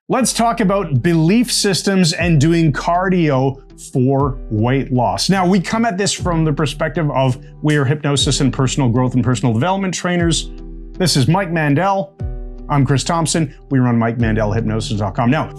Let's talk about belief systems and doing cardio for weight loss. Now, we come at this from the perspective of we are hypnosis and personal growth and personal development trainers. This is Mike Mandel. I'm Chris Thompson. We run MikeMandelHypnosis.com. Now,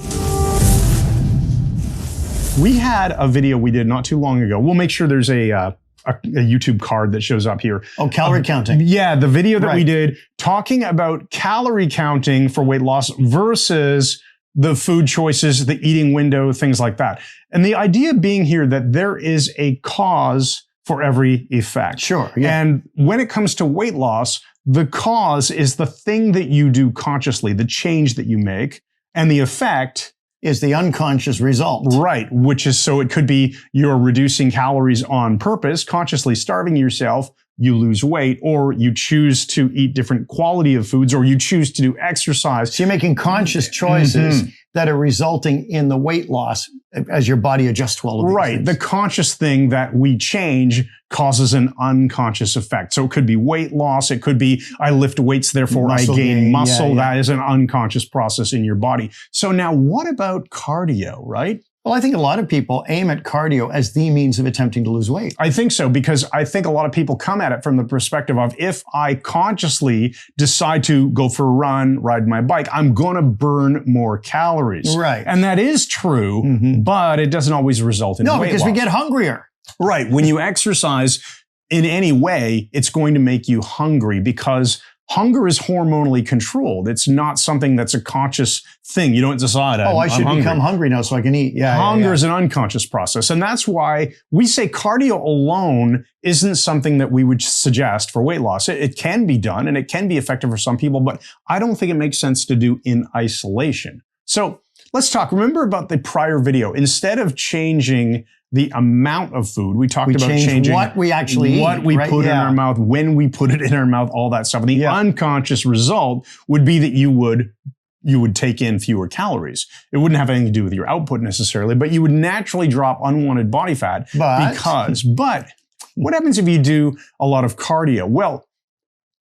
we had a video we did not too long ago. We'll make sure there's a YouTube card that shows up here. Oh, calorie counting. Yeah, the video that we did talking about calorie counting for weight loss versus the food choices, the eating window, things like that. And the idea being here that there is a cause for every effect. Sure. Yeah. And when it comes to weight loss, the cause is the thing that you do consciously, the change that you make, and the effect is the unconscious result. Right, which is, so it could be you're reducing calories on purpose, consciously starving yourself, you lose weight, or you choose to eat different quality of foods, or you choose to do exercise. So you're making conscious choices that are resulting in the weight loss as your body adjusts to all of these things. The conscious thing that we change causes an unconscious effect. So it could be weight loss. It could be I lift weights, therefore I gain muscle. That is an unconscious process in your body. So now what about cardio, right? Well, I think a lot of people aim at cardio as the means of attempting to lose weight. I think so, because I think a lot of people come at it from the perspective of if I consciously decide to go for a run, ride my bike, I'm going to burn more calories. Right. And that is true, but it doesn't always result in weight loss. No, because we get hungrier. Right. When you exercise in any way, it's going to make you hungry because hunger is hormonally controlled. It's not something that's a conscious thing. You don't decide, I should become hungry now so I can eat. Hunger is an unconscious process. And that's why we say cardio alone isn't something that we would suggest for weight loss. It can be done and it can be effective for some people, but I don't think it makes sense to do in isolation. So let's talk. Remember about the prior video. Instead of changing the amount of food, we talked about changing what we actually eat, what we put in our mouth, when we put it in our mouth, all that stuff. And the unconscious result would be that you would take in fewer calories. It wouldn't have anything to do with your output necessarily, but you would naturally drop unwanted body fat but what happens if you do a lot of cardio? Well,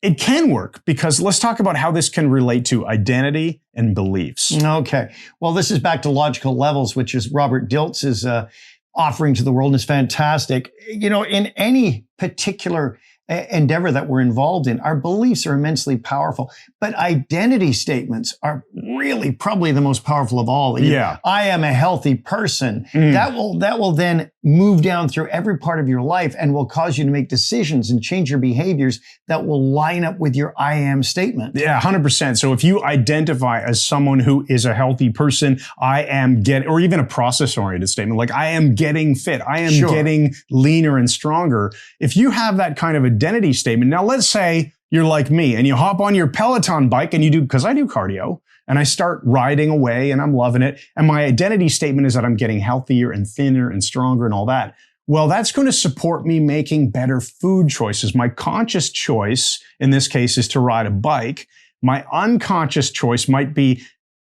it can work because let's talk about how this can relate to identity and beliefs. Okay. Well, this is back to logical levels, which is Robert Dilts' offering to the world, and is fantastic. You know, in any particular endeavor that we're involved in, our beliefs are immensely powerful, but identity statements are really probably the most powerful of all. I am a healthy person. That will then move down through every part of your life and will cause you to make decisions and change your behaviors that will line up with your I am statement. Yeah, 100%. So if you identify as someone who is a healthy person, I am getting, or even a process-oriented statement, like I am getting fit, I am getting leaner and stronger. If you have that kind of identity statement, now let's say you're like me and you hop on your Peloton bike and you do, because I do cardio, and I start riding away and I'm loving it. And my identity statement is that I'm getting healthier and thinner and stronger and all that. Well, that's going to support me making better food choices. My conscious choice in this case is to ride a bike. My unconscious choice might be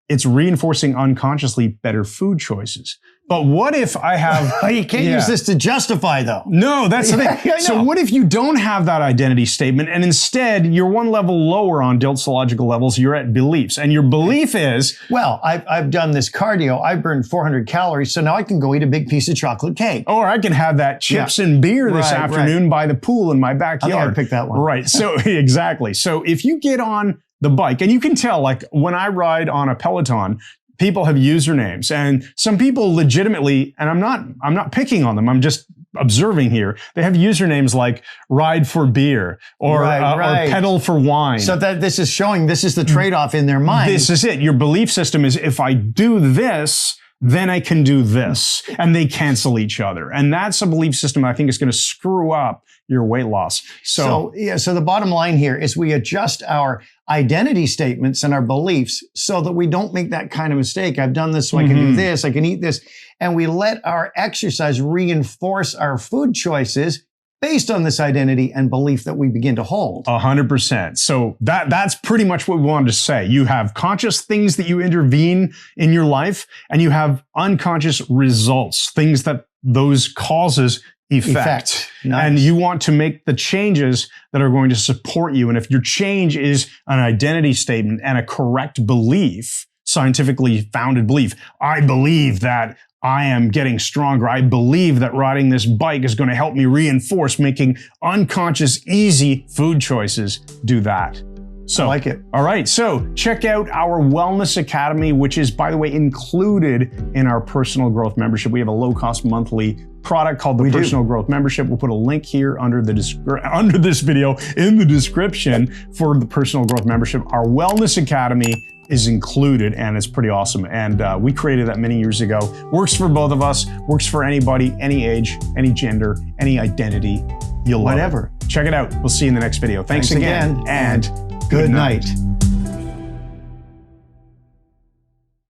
it's reinforcing unconsciously better food choices. But what if I have... You can't use this to justify, though. No, that's the thing. So what if you don't have that identity statement and instead you're one level lower on Dilts logical levels, you're at beliefs. And your belief is... Well, I've done this cardio. I burned 400 calories, so now I can go eat a big piece of chocolate cake. Or I can have that chips and beer this afternoon by the pool in my backyard. I think I picked that one. Right. So exactly. So if you get on the bike, and you can tell, like when I ride on a Peloton, people have usernames, and some people legitimately, and I'm not picking on them, I'm just observing here, they have usernames like ride for beer or pedal for wine. So that this is showing, this is the trade-off in their mind. This is it. Your belief system is if I do this, then I can do this, and they cancel each other. And that's a belief system I think is going to screw up your weight loss. So the bottom line here is we adjust our identity statements and our beliefs so that we don't make that kind of mistake. I've done this, so I can do this, I can eat this. And we let our exercise reinforce our food choices based on this identity and belief that we begin to hold. 100%. So that's pretty much what we wanted to say. You have conscious things that you intervene in your life, and you have unconscious results, things that those causes effect. Nice. And you want to make the changes that are going to support you. And if your change is an identity statement and a correct belief, scientifically founded belief. I believe that I am getting stronger. I believe that riding this bike is going to help me reinforce making unconscious, easy food choices. Do that. So, I like it. All right. So check out our Wellness Academy, which is, by the way, included in our personal growth membership. We have a low-cost monthly product called the Personal Growth Membership. We'll put a link here under this video in the description for the Personal Growth Membership. Our Wellness Academy is included, and it's pretty awesome. And we created that many years ago. Works for both of us, works for anybody, any age, any gender, any identity. You'll love it. Check it out. We'll see you in the next video. Thanks again, and good night.